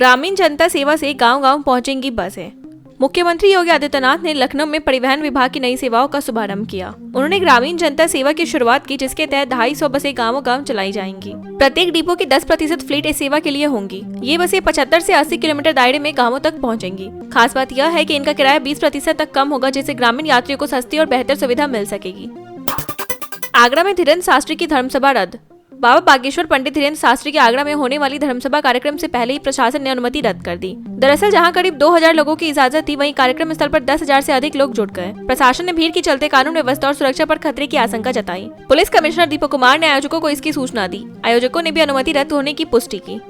ग्रामीण जनता सेवा से गांव-गांव पहुंचेंगी बसें। मुख्यमंत्री योगी आदित्यनाथ ने लखनऊ में परिवहन विभाग की नई सेवाओं का शुभारंभ किया। उन्होंने ग्रामीण जनता सेवा की शुरुआत की, जिसके तहत 250 बसें गांव-गांव चलाई जाएंगी। प्रत्येक डिपो की 10% फ्लीट इस सेवा के लिए होंगी। ये बसें 75 से 80 किलोमीटर दायरे में गाँवों तक पहुँचेंगी। खास बात यह है कि इनका किराया 20% तक कम होगा, जिससे ग्रामीण यात्रियों को सस्ती और बेहतर सुविधा मिल सकेगी। आगरा में धीरेन्द्र शास्त्री की धर्मसभा रद्द। बाबा बागेश्वर पंडित धीरेन्द्र शास्त्री के आगरा में होने वाली धर्मसभा कार्यक्रम से पहले ही प्रशासन ने अनुमति रद्द कर दी। दरअसल जहां करीब 2000 लोगों की इजाजत थी, वहीं कार्यक्रम स्थल पर 10,000 से अधिक लोग जुट गए। प्रशासन ने भीड़ के चलते कानून व्यवस्था और सुरक्षा पर खतरे की आशंका जताई। पुलिस कमिश्नर दीपक कुमार ने आयोजकों को इसकी सूचना दी। आयोजकों ने भी अनुमति रद्द होने की पुष्टि की।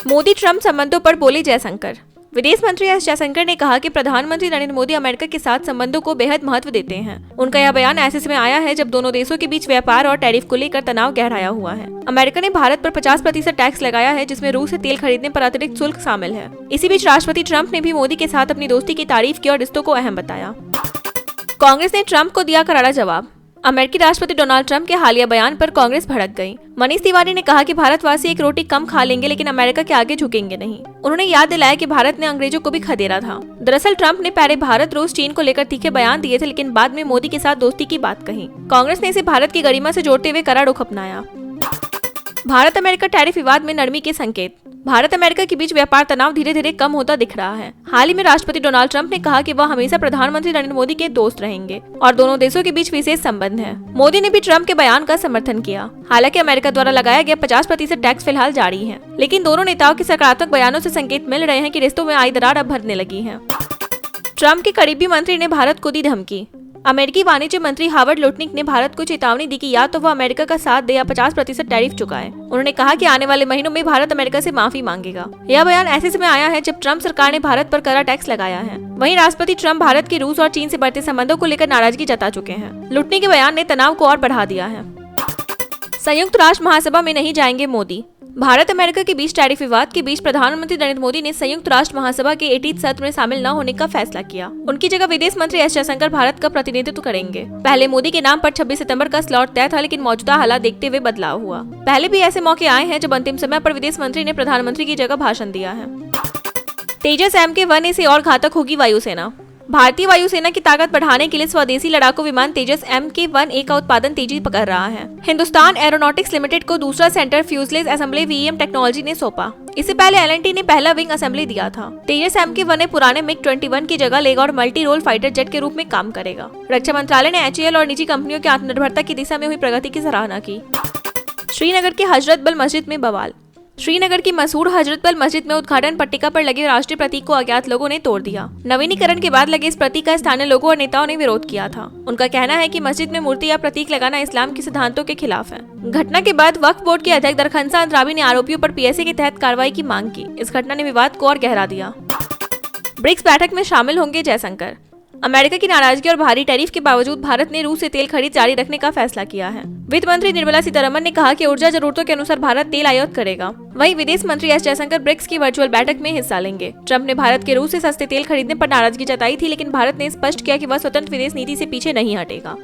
मोदी ट्रम्प संबंधों पर बोले जयशंकर। विदेश मंत्री एस जयशंकर ने कहा कि प्रधानमंत्री नरेंद्र मोदी अमेरिका के साथ संबंधों को बेहद महत्व देते हैं। उनका यह बयान ऐसे समय आया है जब दोनों देशों के बीच व्यापार और टैरिफ को लेकर तनाव गहराया हुआ है। अमेरिका ने भारत पर 50% टैक्स लगाया है, जिसमें रूस से तेल खरीदने पर अतिरिक्त शुल्क शामिल है। इसी बीच राष्ट्रपति ट्रंप ने भी मोदी के साथ अपनी दोस्ती की तारीफ की और रिश्तों को अहम बताया। कांग्रेस ने ट्रंप को दिया करारा जवाब। अमेरिकी राष्ट्रपति डोनाल्ड ट्रंप के हालिया बयान पर कांग्रेस भड़क गई। मनीष तिवारी ने कहा कि भारतवासी एक रोटी कम खा लेंगे, लेकिन अमेरिका के आगे झुकेंगे नहीं। उन्होंने याद दिलाया कि भारत ने अंग्रेजों को भी खदेड़ा था। दरअसल ट्रंप ने पहले भारत, रूस, चीन को लेकर तीखे बयान दिए थे, लेकिन बाद में मोदी के साथ दोस्ती की बात कही। कांग्रेस ने इसे भारत की गरिमा से जोड़ते हुए कड़ा रुख अपनाया। भारत अमेरिका टैरिफ विवाद में नरमी के संकेत। भारत अमेरिका के बीच व्यापार तनाव धीरे धीरे कम होता दिख रहा है। हाल ही में राष्ट्रपति डोनाल्ड ट्रंप ने कहा कि वह हमेशा प्रधानमंत्री नरेंद्र मोदी के दोस्त रहेंगे और दोनों देशों के बीच विशेष संबंध है। मोदी ने भी ट्रंप के बयान का समर्थन किया। हालांकि अमेरिका द्वारा लगाया गया 50% टैक्स फिलहाल जारी है, लेकिन दोनों नेताओं के सकारात्मक बयानों से संकेत मिल रहे हैं कि रिश्तों में आई दरार अब भरने लगी है। ट्रंप के करीबी मंत्री ने भारत को दी धमकी। अमेरिकी वाणिज्य मंत्री हावर्ड लुटनिक ने भारत को चेतावनी दी कि या तो वह अमेरिका का साथ दे या 50% टैरिफ चुकाए। उन्होंने कहा कि आने वाले महीनों में भारत अमेरिका से माफी मांगेगा। यह बयान ऐसे समय आया है जब ट्रंप सरकार ने भारत पर कड़ा टैक्स लगाया है। वहीं राष्ट्रपति ट्रंप भारत के रूस और चीन से बढ़ते संबंधों को लेकर नाराजगी जता चुके हैं। लुटनिक के बयान ने तनाव को और बढ़ा दिया है। संयुक्त राष्ट्र महासभा में नहीं जाएंगे मोदी। भारत अमेरिका के बीच टैरिफ विवाद के बीच प्रधानमंत्री नरेंद्र मोदी ने संयुक्त राष्ट्र महासभा के 80 सत्र में शामिल न होने का फैसला किया। उनकी जगह विदेश मंत्री एस जयशंकर भारत का प्रतिनिधित्व करेंगे। पहले मोदी के नाम पर 26 सितंबर का स्लॉट तय था, लेकिन मौजूदा हालात देखते हुए बदलाव हुआ। पहले भी ऐसे मौके आए हैं जब अंतिम समय पर विदेश मंत्री ने प्रधानमंत्री की जगह भाषण दिया है। तेजस MK-1A से और घातक होगी वायुसेना। भारतीय वायुसेना की ताकत बढ़ाने के लिए स्वदेशी लड़ाकू विमान तेजस MK-1A का उत्पादन तेजी पकड़ रहा है। हिंदुस्तान एरोनॉटिक्स लिमिटेड को दूसरा centre fuselage assembly VEM technology ने सौंपा। इससे पहले L&T ने पहला विंग असेंबली दिया था। तेजस MK-1A पुराने MiG-21 की जगह लेगा और मल्टी रोल फाइटर जेट के रूप में काम करेगा। रक्षा मंत्रालय ने HAL और निजी कंपनियों की आत्मनिर्भरता की दिशा में हुई प्रगति की सराहना की। श्रीनगर की हजरत बल मस्जिद में बवाल। श्रीनगर की मशहूर हजरत बल मस्जिद में उद्घाटन पट्टिका पर लगे राष्ट्रीय प्रतीक को अज्ञात लोगों ने तोड़ दिया। नवीनीकरण के बाद लगे इस प्रतीक का स्थानीय लोगों और नेताओं ने विरोध किया था। उनका कहना है कि मस्जिद में मूर्ति या प्रतीक लगाना इस्लाम के सिद्धांतों के खिलाफ है। घटना के बाद वक्फ बोर्ड के अध्यक्ष दरखनसा अंद्राबी ने आरोपियों पर PSA के तहत कार्रवाई की मांग की। इस घटना ने विवाद को और गहरा दिया। ब्रिक्स बैठक में शामिल होंगे जयशंकर। अमेरिका की नाराजगी और भारी टैरिफ के बावजूद भारत ने रूस से तेल खरीद जारी रखने का फैसला किया है। वित्त मंत्री निर्मला सीतारमण ने कहा कि ऊर्जा जरूरतों के अनुसार भारत तेल आयात करेगा। वहीं विदेश मंत्री एस जयशंकर ब्रिक्स की वर्चुअल बैठक में हिस्सा लेंगे। ट्रंप ने भारत के रूस से सस्ते तेल खरीदने पर नाराजगी जताई थी, लेकिन भारत ने स्पष्ट किया कि वह स्वतंत्र विदेश नीति से पीछे नहीं हटेगा।